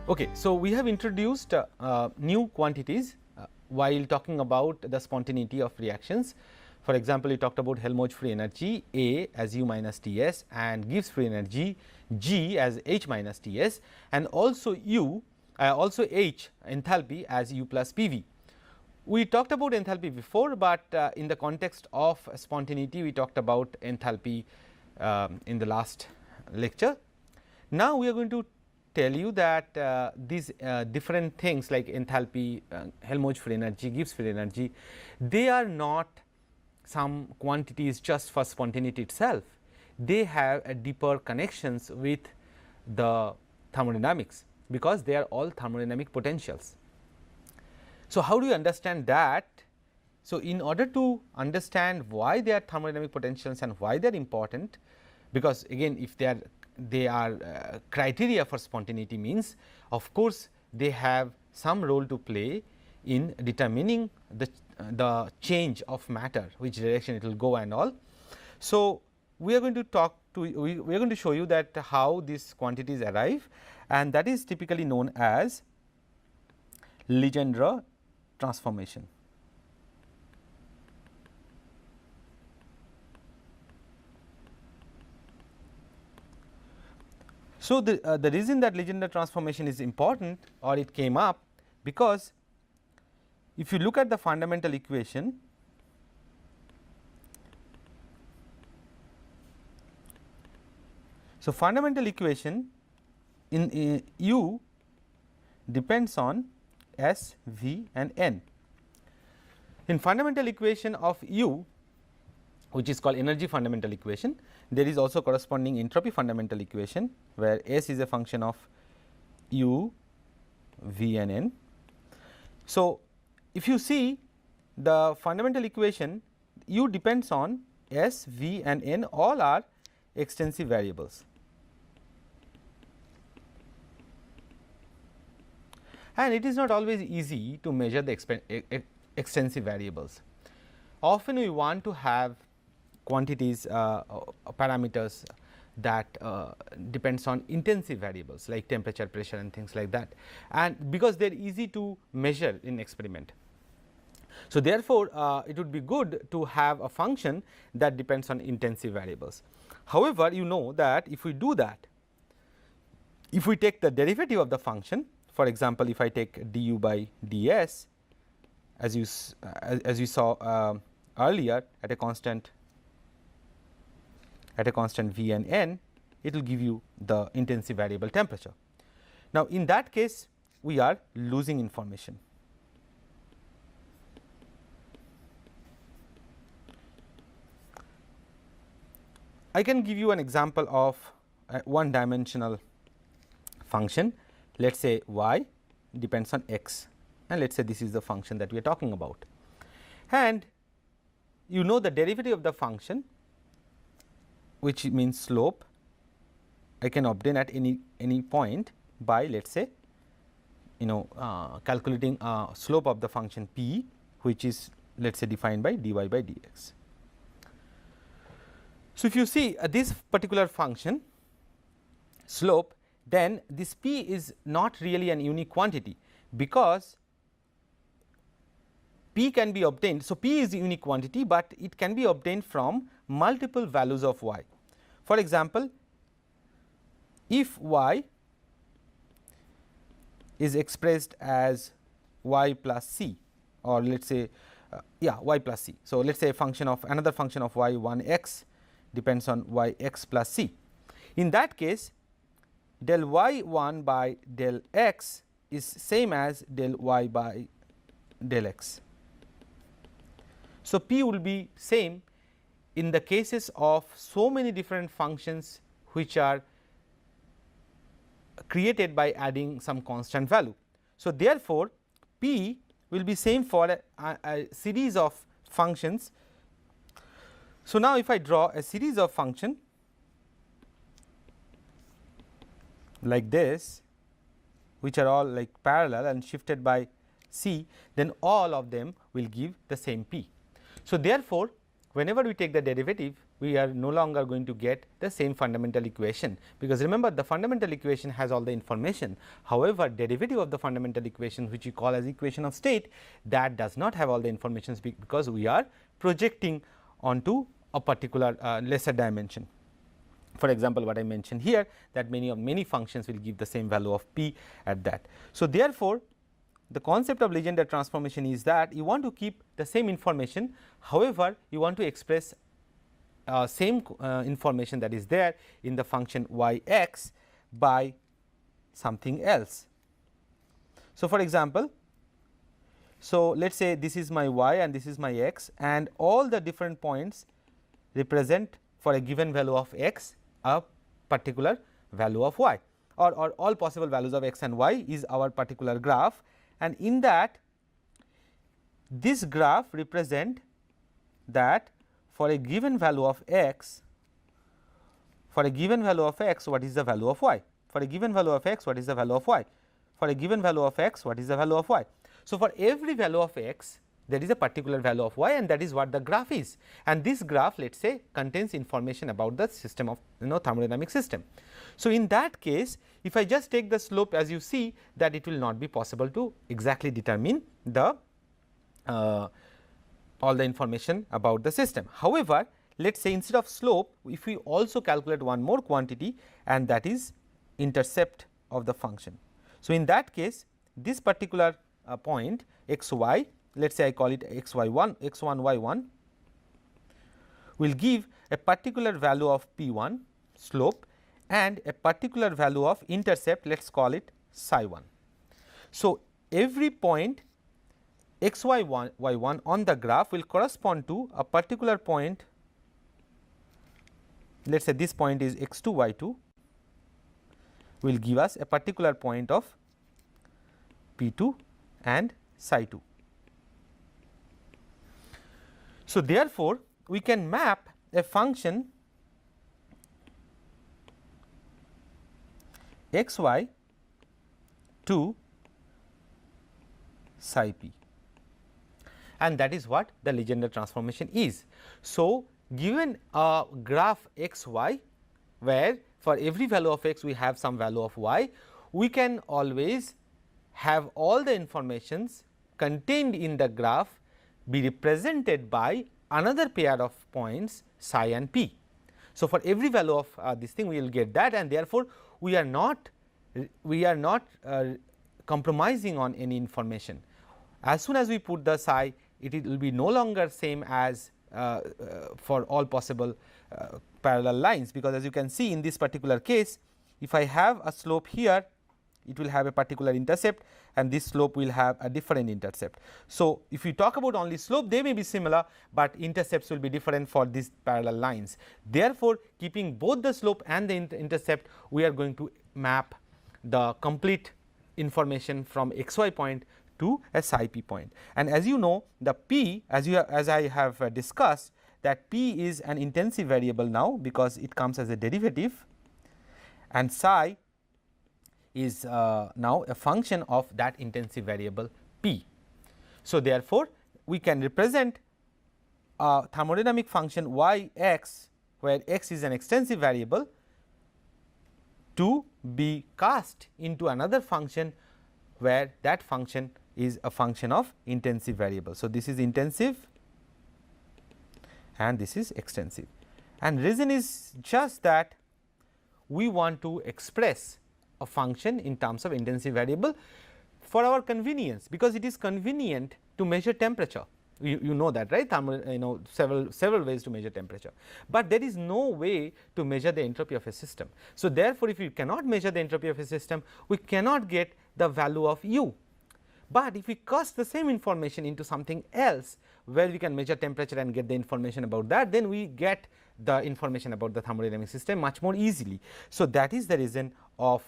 Okay, so we have introduced new quantities while talking about the spontaneity of reactions. For example, we talked about Helmholtz free energy A as U minus Ts and Gibbs free energy G as H minus Ts, and also H enthalpy as U plus PV. We talked about enthalpy before, but in the context of spontaneity we talked about enthalpy in the last lecture. Now we are going to tell you that these different things like enthalpy, Helmholtz free energy, Gibbs free energy, they are not some quantities just for spontaneity itself. They have a deeper connections with the thermodynamics because they are all thermodynamic potentials. So, how do you understand that? So, in order to understand why they are thermodynamic potentials and why they are important, because again if they are criteria for spontaneity, means of course they have some role to play in determining the change of matter, which direction it will go and all. So, we are going to we are going to show you that how these quantities arrive, and that is typically known as Legendre transformation. So, the reason that Legendre transformation is important, or it came up, because if you look at the fundamental equation, so fundamental equation in U depends on S, V and N. In fundamental equation of U, which is called energy fundamental equation, there is also corresponding entropy fundamental equation, where S is a function of U, V and N. So, if you see the fundamental equation, U depends on S, V and N, all are extensive variables. And it is not always easy to measure the extensive variables. Often we want to have quantities parameters that depends on intensive variables like temperature, pressure and things like that, and because they are easy to measure in experiment. So, therefore, it would be good to have a function that depends on intensive variables. However, you know that if we do that, if we take the derivative of the function, for example, if I take du by ds as you saw earlier at a constant V and N, it will give you the intensive variable temperature. Now, in that case we are losing information. I can give you an example of a one dimensional function. Let us say y depends on x, and let us say this is the function that we are talking about, and you know the derivative of the function, which means slope, I can obtain at any point by let us say calculating slope of the function p, which is let us say defined by dy by dx. So, if you see this particular function slope, then this p is not really an unique quantity, because p can be obtained. So, p is a unique quantity, but it can be obtained from multiple values of y. For example, if y is expressed as y plus c, or let us say y plus c. So, let us say a function of another function of y 1 x depends on y x plus c. In that case, del y 1 by del x is same as del y by del x. So, p will be same in the cases of so many different functions which are created by adding some constant value. So, therefore, p will be same for a series of functions. So, now if I draw a series of function like this, which are all like parallel and shifted by c, then all of them will give the same p. So, therefore, whenever we take the derivative, we are no longer going to get the same fundamental equation, because remember the fundamental equation has all the information. However, derivative of the fundamental equation, which we call as equation of state, that does not have all the information because we are projecting onto a particular lesser dimension. For example, what I mentioned here, that many functions will give the same value of p at that. So therefore, the concept of Legendre transformation is that you want to keep the same information, however, you want to express same information that is there in the function y x by something else. So for example, so let us say this is my y and this is my x, and all the different points represent for a given value of x a particular value of y, or all possible values of x and y is our particular graph, and in that this graph represent that for a given value of x, what is the value of y, for a given value of x, what is the value of y, for a given value of x, what is the value of y. So for every value of x, there is a particular value of y, and that is what the graph is, and this graph, let us say, contains information about the system of thermodynamic system. So in that case, if I just take the slope, as you see that it will not be possible to exactly determine the all the information about the system. However, let us say instead of slope, if we also calculate one more quantity, and that is intercept of the function. So in that case, this particular point x y, let us say I call it x y 1 x 1 y 1, will give a particular value of p 1 slope and a particular value of intercept, let us call it psi 1. So every point x y 1 y 1 on the graph will correspond to a particular point, let us say this point is x 2 y 2, will give us a particular point of p 2 and psi 2. So therefore, we can map a function x y to psi p, and that is what the Legendre transformation is. So given a graph x y, where for every value of x we have some value of y, we can always have all the informations contained in the graph be represented by another pair of points psi and p. So for every value of this thing, we will get that, and therefore we are not compromising on any information. As soon as we put the psi, it will be no longer same as for all possible parallel lines, because as you can see in this particular case, if I have a slope here, it will have a particular intercept, and this slope will have a different intercept. So if we talk about only slope, they may be similar, but intercepts will be different for these parallel lines. Therefore, keeping both the slope and the intercept, we are going to map the complete information from xy point to a psi p point. And as you know, the p, as I have discussed, that p is an intensive variable now, because it comes as a derivative, and psi is now a function of that intensive variable p. So therefore, we can represent a thermodynamic function y x, where x is an extensive variable, to be cast into another function where that function is a function of intensive variable. So this is intensive and this is extensive, and reason is just that we want to express a function in terms of intensive variable for our convenience, because it is convenient to measure temperature. You know that, right? Several ways to measure temperature, but there is no way to measure the entropy of a system. So therefore, if you cannot measure the entropy of a system, we cannot get the value of u. But if we cast the same information into something else where we can measure temperature and get the information about that, then we get the information about the thermodynamic system much more easily. So that is the reason of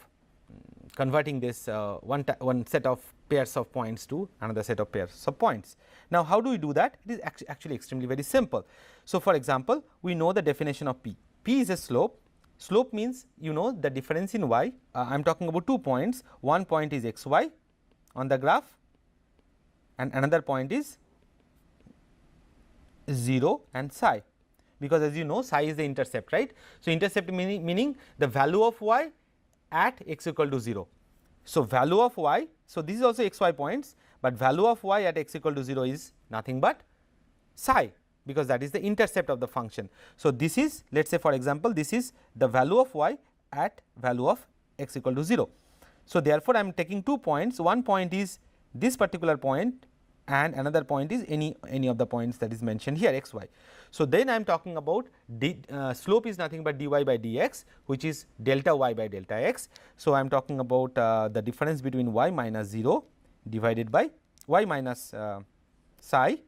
converting this one set of pairs of points to another set of pairs of points. Now how do we do that? It is actually extremely very simple. So for example, we know the definition of p. P is a slope. Slope means the difference in y. I am talking about 2 points. One point is x y on the graph, and another point is 0 and psi. because as you know psi is the intercept, right. So, intercept meaning the value of y at x equal to 0. So, value of y, so this is also x y points, but value of y at x equal to 0 is nothing but psi, because that is the intercept of the function. So, this is, let us say for example, this is the value of y at value of x equal to 0. So, therefore, I am taking 2 points, one point is this particular point and another point is any of the points that is mentioned here x y. So, then I am talking about slope is nothing but dy by dx, which is delta y by delta x. So, I am talking about the difference between y minus 0 divided by y minus psi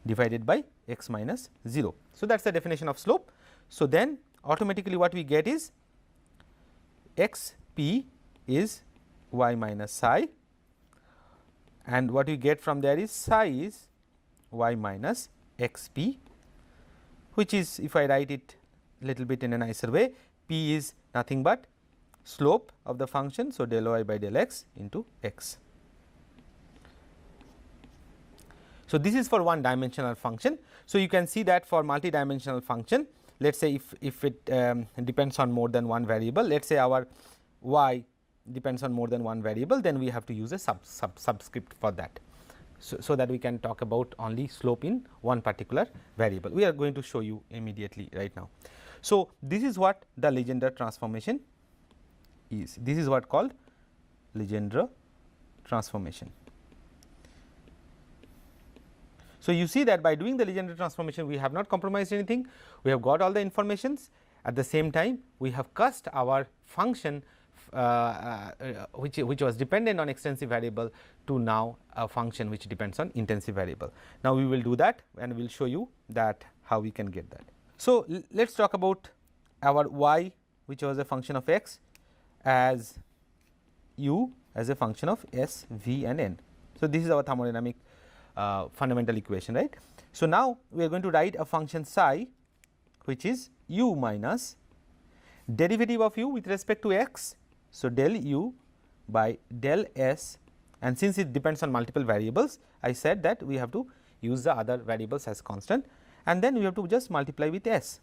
divided by x minus 0. So, that is the definition of slope. So, then automatically what we get is x p is y minus psi, and what we get from there is psi is y minus x p, which is, if I write it little bit in a nicer way, p is nothing but slope of the function. So, del y by del x into x. So, this is for one dimensional function. So, you can see that for multi-dimensional function, let us say if it depends on more than one variable, let us say our y depends on more than one variable, then we have to use a subscript for that. So, that we can talk about only slope in one particular variable. We are going to show you immediately right now. So, this is what the Legendre transformation is. This is what called Legendre transformation. So, you see that by doing the Legendre transformation, we have not compromised anything, we have got all the informations. At the same time, we have cast our function which was dependent on extensive variable to now a function which depends on intensive variable. Now, we will do that and we will show you that how we can get that. So, let us talk about our y, which was a function of x, as u as a function of s, v and n. So, this is our thermodynamic fundamental equation, right. So, now we are going to write a function psi, which is u minus derivative of u with respect to x. So, del u by del s, and since it depends on multiple variables, I said that we have to use the other variables as constant, and then we have to just multiply with s.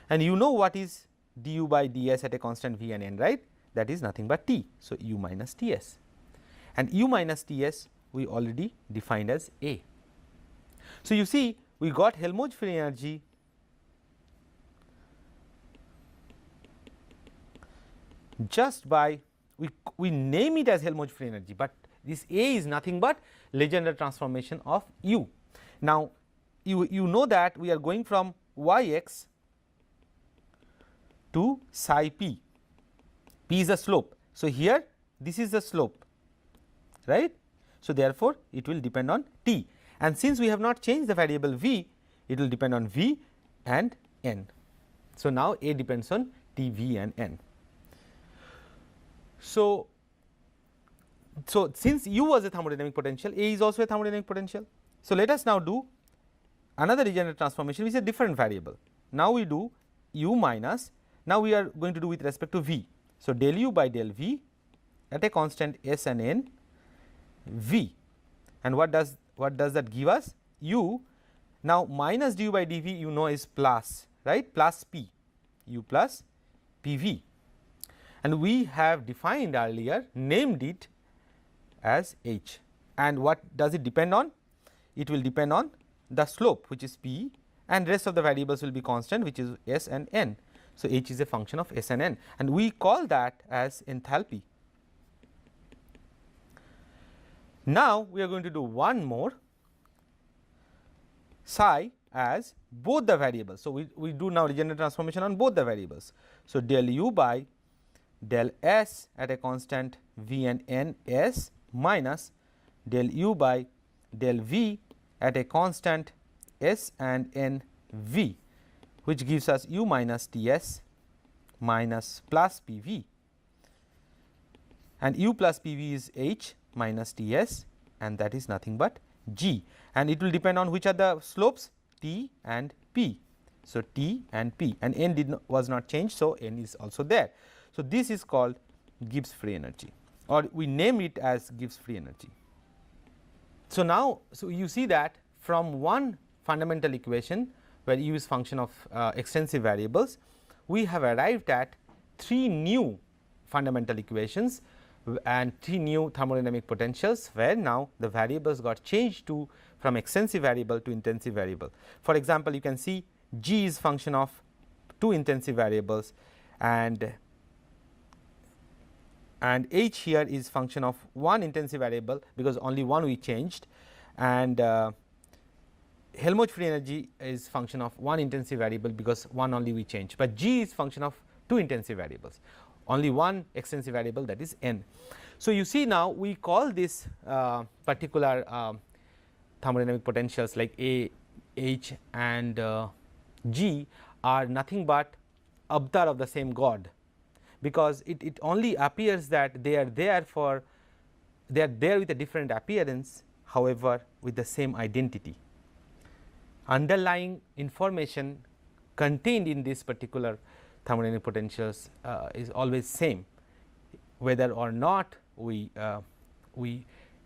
And you know what is du by ds at a constant v and n, right, that is nothing but t. So, u minus ts, and u minus ts we already defined as a. So, you see we got Helmholtz free energy just by we name it as Helmholtz free energy, but this A is nothing but Legendre transformation of u. Now, you know that we are going from yx to psi p. P is the slope. So, here this is the slope, right. So, therefore, it will depend on t, and since we have not changed the variable v, it will depend on v and n. So, now A depends on t, v and n. So, since u was a thermodynamic potential, A is also a thermodynamic potential. So, let us now do another Legendre transformation which is a different variable. Now, we do u minus, now we are going to do with respect to v. So, del u by del v at a constant s and n v, and what does that give us? U, now minus du by dv you know is plus, right, plus p, u plus pv, and we have defined earlier, named it as h, and what does it depend on? It will depend on the slope, which is p, and rest of the variables will be constant, which is s and n. So, h is a function of s and n, and we call that as enthalpy. Now, we are going to do one more, psi as both the variables. So, we do now Legendre transformation on both the variables. So, del u by del s at a constant v and n s minus del u by del v at a constant s and n v, which gives us u minus ts minus plus pv, and u plus pv is h minus ts, and that is nothing but g, and it will depend on which are the slopes, t and p. So, t and p, and n was not changed. So, n is also there. So, this is called Gibbs free energy, or we name it as Gibbs free energy. So, now you see that from one fundamental equation where u is function of extensive variables, we have arrived at 3 new fundamental equations and 3 new thermodynamic potentials, where now the variables got changed to from extensive variable to intensive variable. For example, you can see G is function of 2 intensive variables, and H here is function of 1 intensive variable, because only one we changed, and Helmholtz free energy is function of 1 intensive variable, because one only we changed, but G is function of 2 intensive variables, only one extensive variable, that is N. So, you see now we call this particular thermodynamic potentials like A, H and G are nothing but avatar of the same God, because it only appears that they are there with a different appearance, however with the same identity. Underlying information contained in this particular thermodynamic potentials is always same, whether or not we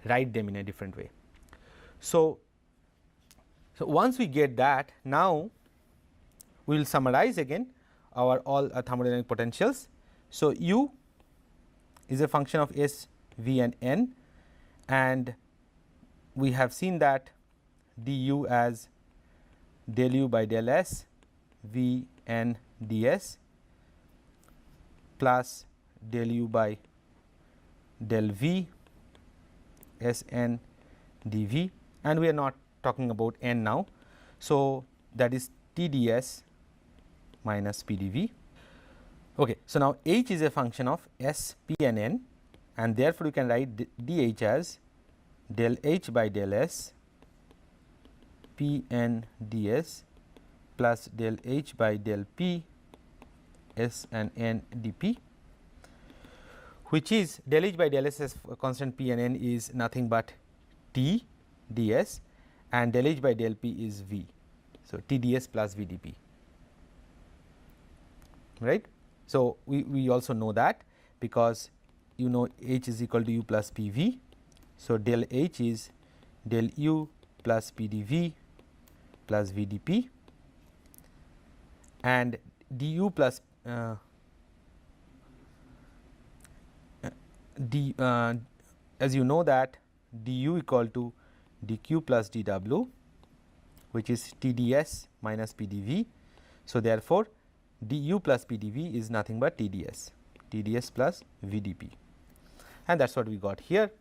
write them in a different way. So, once we get that, now we will summarize again our all thermodynamic potentials. So, U is a function of S, V and N, and we have seen that du as del u by del S, V N ds plus del u by del V S N dV, and we are not talking about N now. So, that is T ds minus P dV. Okay. So, now H is a function of S, P and N, and therefore, you can write dH as del H by del S P N ds plus del H by del P S and N dP, which is del H by del S as constant P and N is nothing but T ds, and del H by del P is V. So, T ds plus V dP, right. So, we also know that, because you know H is equal to U plus P V. So, del H is del U plus P dV plus V dP, and du plus as you know that du equal to dq plus dw, which is TdS minus PdV. So, therefore, du plus PdV is nothing but TdS plus VdP, and that is what we got here,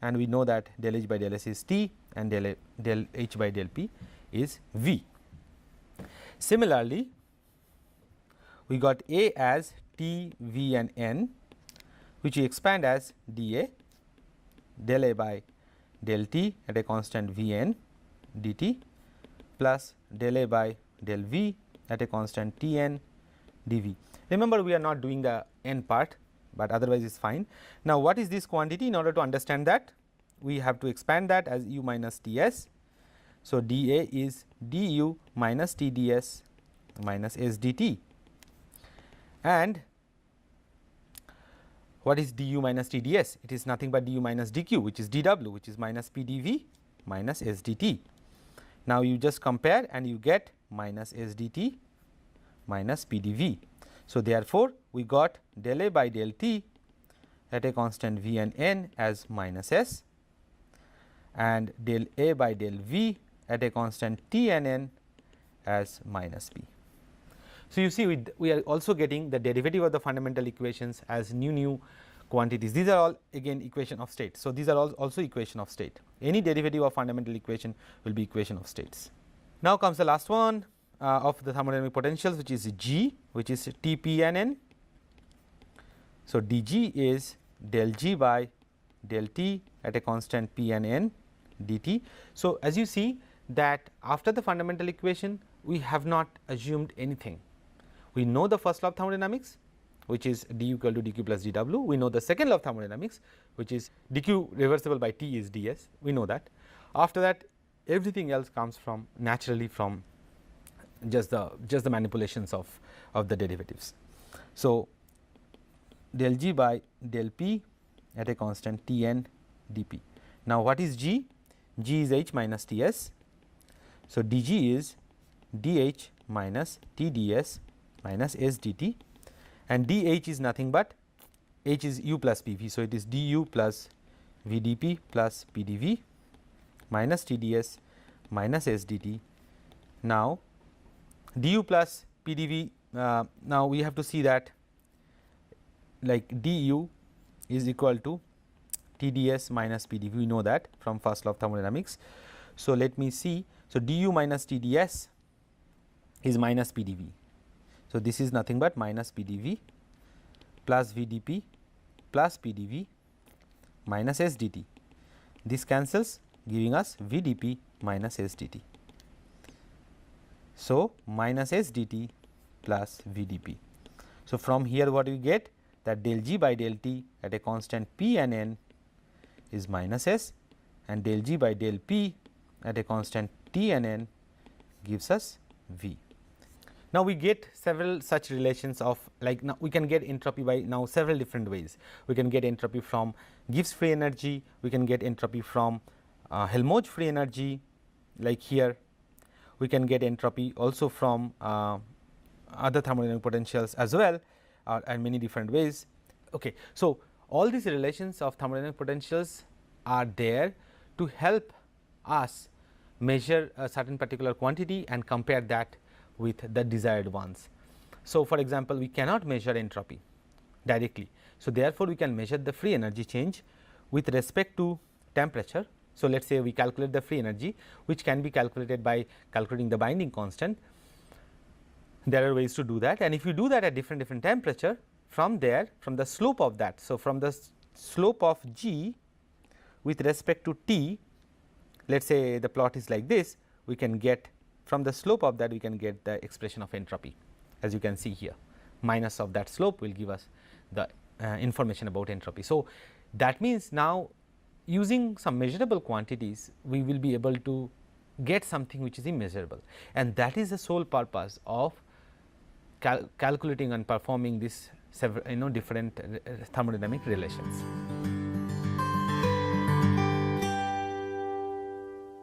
and we know that del H by del S is T and del H by del P is V. Similarly, we got A as T, V and N, which we expand as dA del A by del T at a constant V n dt plus del A by del V at a constant T n dV. Remember, we are not doing the n part, but otherwise it is fine. Now, what is this quantity? In order to understand that, we have to expand that as u minus Ts. So, dA is du minus Tds minus S dt, and what is du minus Tds? It is nothing but du minus dq, which is dw, which is minus Pdv minus S dt. Now, you just compare and you get minus S dt minus Pdv. So, therefore, we got del A by del T at a constant V and N as minus S, and del A by del V at a constant T and N as minus P. So, you see we are also getting the derivative of the fundamental equations as new quantities. These are all again equation of state. So, these are also equation of state. Any derivative of fundamental equation will be equation of states. Now, comes the last one of the thermodynamic potentials, which is G, which is T P and N. So, dG is del G by del T at a constant P and N dt. So, as you see that after the fundamental equation, we have not assumed anything. We know the first law of thermodynamics, which is du equal to dq plus dw. We know the second law of thermodynamics, which is dq reversible by T is ds. We know that. After that, everything else comes from naturally from just the manipulations of the derivatives. So, del G by del P at a constant T n dP. Now, what is G? G is H minus Ts. So, dG is dH minus TdS minus S dt, and dH is nothing but H is U plus PV. So, it is du plus VdP plus PdV minus TdS minus S dt. Now, du plus PdV, now we have to see that like du is equal to TdS minus PdV, we know that from first law of thermodynamics. So, let me see. So, du minus TdS is minus PdV. So, this is nothing but minus PdV plus VdP plus PdV minus S dt. This cancels, giving us VdP minus S dt. So, minus S dt plus VdP. So, from here what we get, that del G by del T at a constant P and N is minus S, and del G by del P at a constant T and N gives us V. Now, we get several such relations of, like, now we can get entropy by now several different ways. We can get entropy from Gibbs free energy, we can get entropy from Helmholtz free energy, like here. We can get entropy also from other thermodynamic potentials as well, and many different ways. Okay. So, all these relations of thermodynamic potentials are there to help us measure a certain particular quantity and compare that with the desired ones. So, for example, we cannot measure entropy directly. So, therefore, we can measure the free energy change with respect to temperature. So, let us say we calculate the free energy, which can be calculated by calculating the binding constant. There are ways to do that, and if you do that at different temperature, from there, from the slope of that. So, from the slope of G with respect to T, let us say the plot is like this, we can get from the slope of that, we can get the expression of entropy, as you can see here. Minus of that slope will give us the information about entropy. So, that means now using some measurable quantities, we will be able to get something which is immeasurable, and that is the sole purpose of calculating and performing this several different thermodynamic relations.